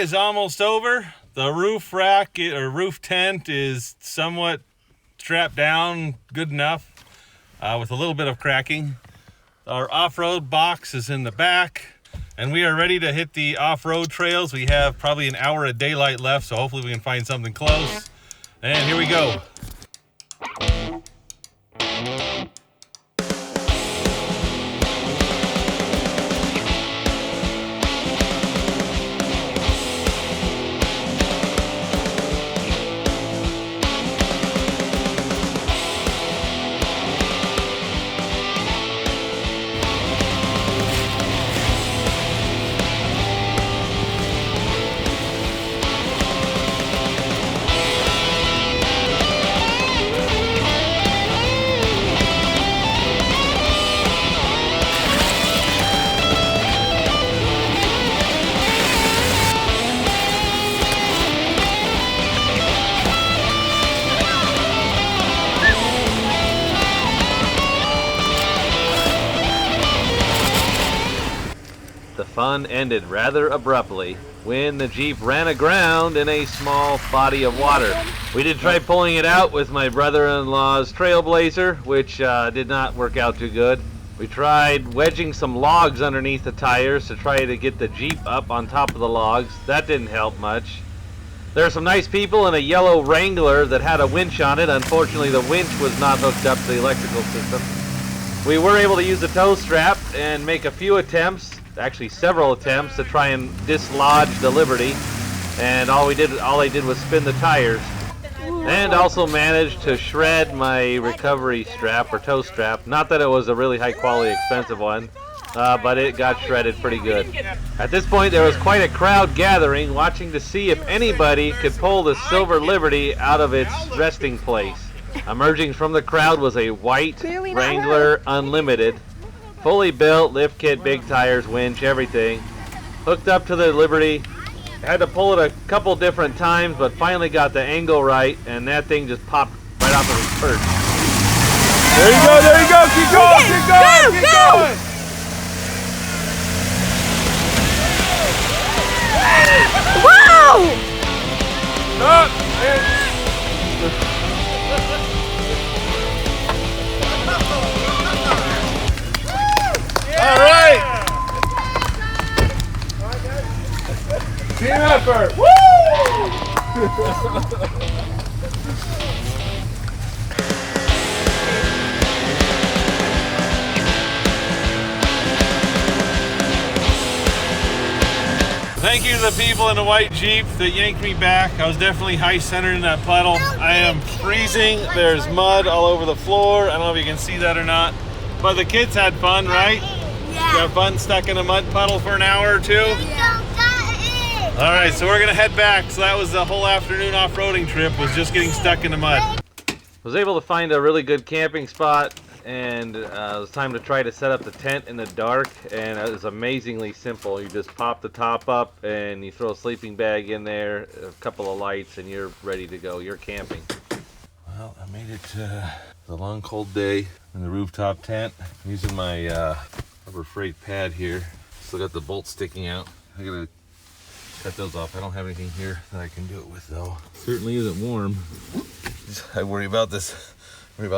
is almost over. The roof rack or roof tent is somewhat strapped down good enough with a little bit of cracking. Our off-road box is in the back, and we are ready to hit the off-road trails. We have probably an hour of daylight left, so hopefully we can find something close. And here we go. The fun ended rather abruptly when the Jeep ran aground in a small body of water. We did try pulling it out with my brother-in-law's Trailblazer, which did not work out too good. We tried wedging some logs underneath the tires to try to get the Jeep up on top of the logs. That didn't help much. There are some nice people in a yellow Wrangler that had a winch on it. Unfortunately, the winch was not hooked up to the electrical system. We were able to use the tow strap and make a few attempts, actually several attempts, to try and dislodge the Liberty, and all I did was spin the tires, and also managed to shred my recovery strap or tow strap. Not that it was a really high quality expensive one, but it got shredded pretty good. At this point there was quite a crowd gathering, watching to see if anybody could pull the Silver Liberty out of its resting place. Emerging from the crowd was a white Wrangler Unlimited, fully built, lift kit, big tires, winch, everything. Hooked up to the Liberty. Had to pull it a couple different times, but finally got the angle right, and that thing just popped right off of its perch. There you go, there you go. Keep going, keep going, keep going. Wow! All right. Team effort. Woo! Thank you to the people in the white Jeep that yanked me back. I was definitely high-centered in that puddle. I am freezing. There's mud all over the floor. I don't know if you can see that or not. But the kids had fun, right? Yeah. You have fun stuck in a mud puddle for an hour or two? All right, so we're gonna head back. So that was the whole afternoon off-roading trip, was just getting stuck in the mud. Was able to find a really good camping spot, and it was time to try to set up the tent in the dark, and it was amazingly simple. You just pop the top up and you throw a sleeping bag in there, a couple of lights, and you're ready to go. You're camping. Well, I made it to the long cold day in the rooftop tent. I'm using my rubber freight pad here. Still got the bolts sticking out. I gotta cut those off. I don't have anything here that I can do it with though. Certainly isn't warm. I worry about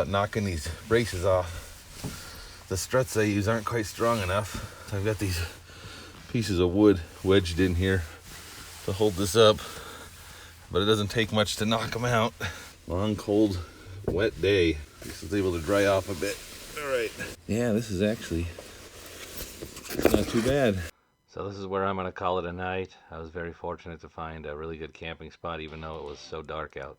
knocking these braces off. The struts I use aren't quite strong enough. So I've got these pieces of wood wedged in here to hold this up, but it doesn't take much to knock them out. Long, cold, wet day. This is able to dry off a bit. All right. Yeah, this is actually not too bad. So this is where I'm going to call it a night. I was very fortunate to find a really good camping spot, even though it was so dark out.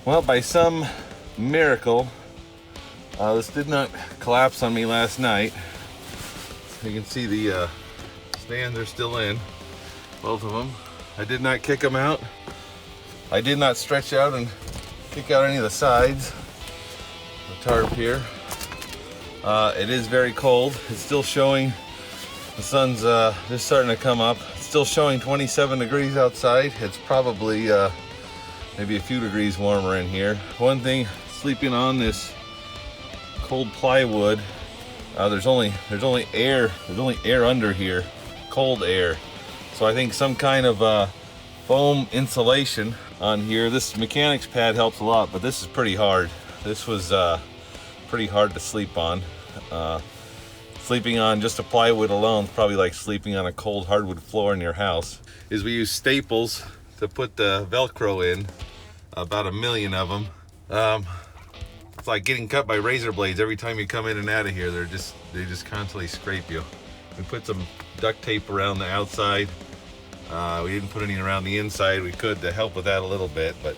Well, by some miracle, this did not collapse on me last night. You can see the stands are still in, both of them. I did not kick them out. I did not stretch out and kick out any of the sides. The tarp here. It is very cold. It's still showing, the sun's just starting to come up. It's still showing 27 degrees outside. It's probably maybe a few degrees warmer in here. One thing, sleeping on this cold plywood. There's only air under here, cold air. So I think some kind of foam insulation on here. This mechanics pad helps a lot, but this is pretty hard. This was pretty hard to sleep on. Sleeping on just a plywood alone is probably like sleeping on a cold hardwood floor in your house. We use staples to put the Velcro in, about 1 million of them. It's like getting cut by razor blades every time you come in and out of here. They just constantly scrape you. We put some duct tape around the outside. We didn't put any around the inside. We could to help with that a little bit, but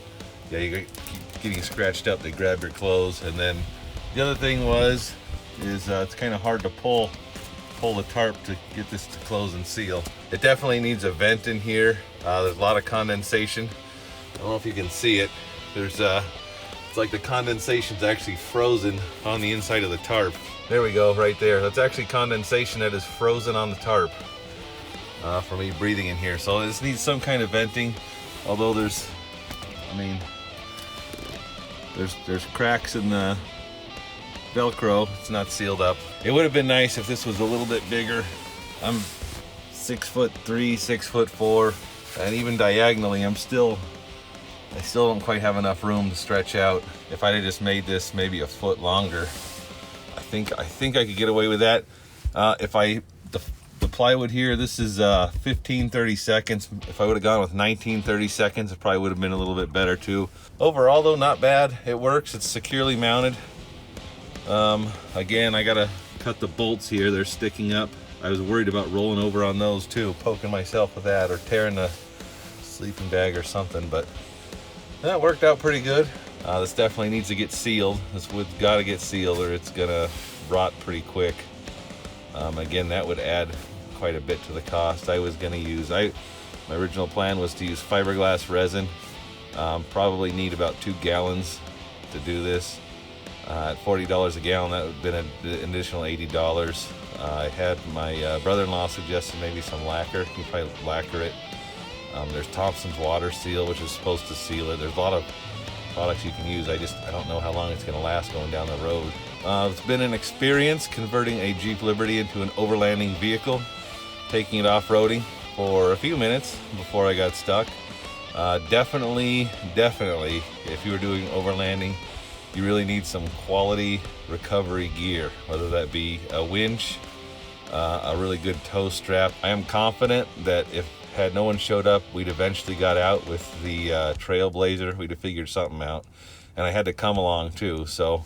yeah, you keep getting scratched up. They grab your clothes. And then the other thing is it's kind of hard to pull the tarp to get this to close and seal. It definitely needs a vent in here. There's a lot of condensation. I don't know if you can see it. There's it's like the condensation's actually frozen on the inside of the tarp. There we go, right there. That's actually condensation that is frozen on the tarp from me breathing in here. So this needs some kind of venting. Although there's cracks in the Velcro. It's not sealed up. It would have been nice if this was a little bit bigger. I'm 6'3", 6'4", and even diagonally, I still don't quite have enough room to stretch out. If I'd have just made this maybe a foot longer, I think I could get away with that. The plywood here, this is 15-30 seconds. If I would have gone with 19-30 seconds, it probably would have been a little bit better too. Overall though, not bad. It works. It's securely mounted. Again, I gotta cut the bolts here. They're sticking up. I was worried about rolling over on those too, poking myself with that or tearing the sleeping bag or something, but that worked out pretty good. This definitely needs to get sealed. This wood's got to get sealed or it's gonna rot pretty quick. Again, that would add quite a bit to the cost. I was gonna use, my original plan was to use fiberglass resin. Probably need about 2 gallons to do this. At $40 a gallon, that would have been an additional $80. I had my brother-in-law suggested maybe some lacquer. You probably lacquer it. There's Thompson's water seal, which is supposed to seal it. There's a lot of products you can use. I don't know how long it's going to last going down the road. It's been an experience converting a Jeep Liberty into an overlanding vehicle, taking it off-roading for a few minutes before I got stuck. Definitely, if you were doing overlanding, you really need some quality recovery gear, whether that be a winch, a really good tow strap. I am confident that if had no one showed up, we'd eventually got out with the Trailblazer. We'd have figured something out. And I had to come along too, so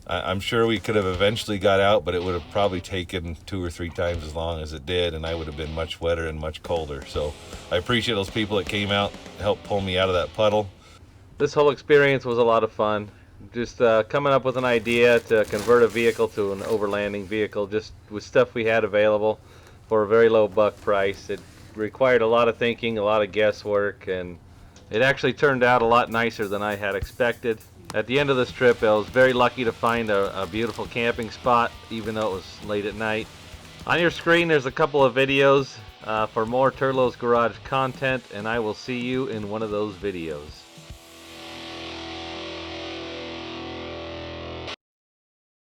I'm sure we could have eventually got out, but it would have probably taken 2 or 3 times as long as it did, and I would have been much wetter and much colder. So I appreciate those people that came out, helped pull me out of that puddle. This whole experience was a lot of fun. Just coming up with an idea to convert a vehicle to an overlanding vehicle, just with stuff we had available for a very low buck price. It required a lot of thinking, a lot of guesswork, and it actually turned out a lot nicer than I had expected. At the end of this trip, I was very lucky to find a beautiful camping spot, even though it was late at night. On your screen, there's a couple of videos for more Turlo's Garage content, and I will see you in one of those videos.